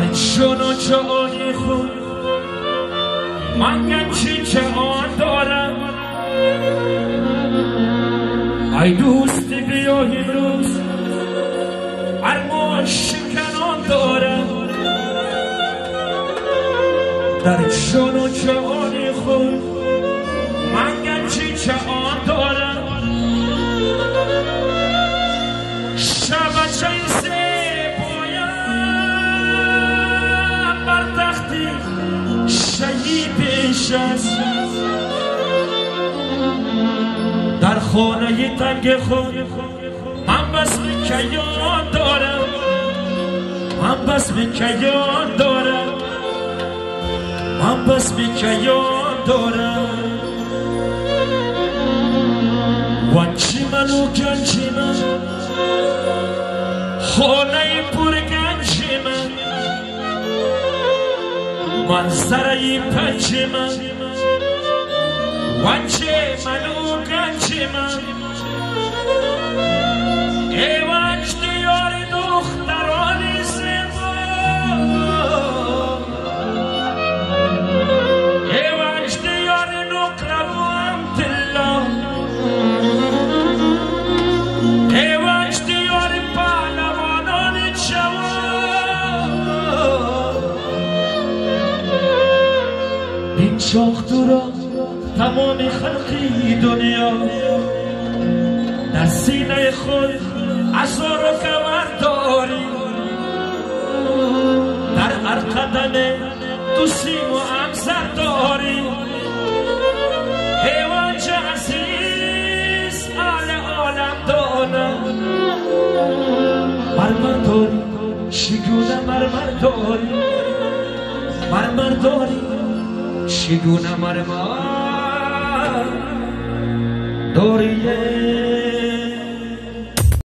در جان و جهانی خود من گنجی جهان دارم. ای دوستی بیا امروز ارمان شکنان دارم. در جان و جهانی خود من گنجی جهان دارم. شب جیسه پیش است در خانه تنگ خود من بس کیان دارم. من بس کیان دارم. من بس کیان دارم. وانچی من و گنجی من خانه پر گنجی من منظره پنج من وانچه منو گنج من ای وانچ دیار دختران زیبا ای وانچ دیار نقربان دلا ای وانچ دیار پهلوانان جوان این شاخ تو را تمام خلقی دنیا در سینه خود عصا و کمر داری. در هر قدم تو سیم و همسر داری. حیوان چه عزیز آل عالم دانم. مرمر داری شگونه مرمر داری. مرمر داری شگونه مرمر داری.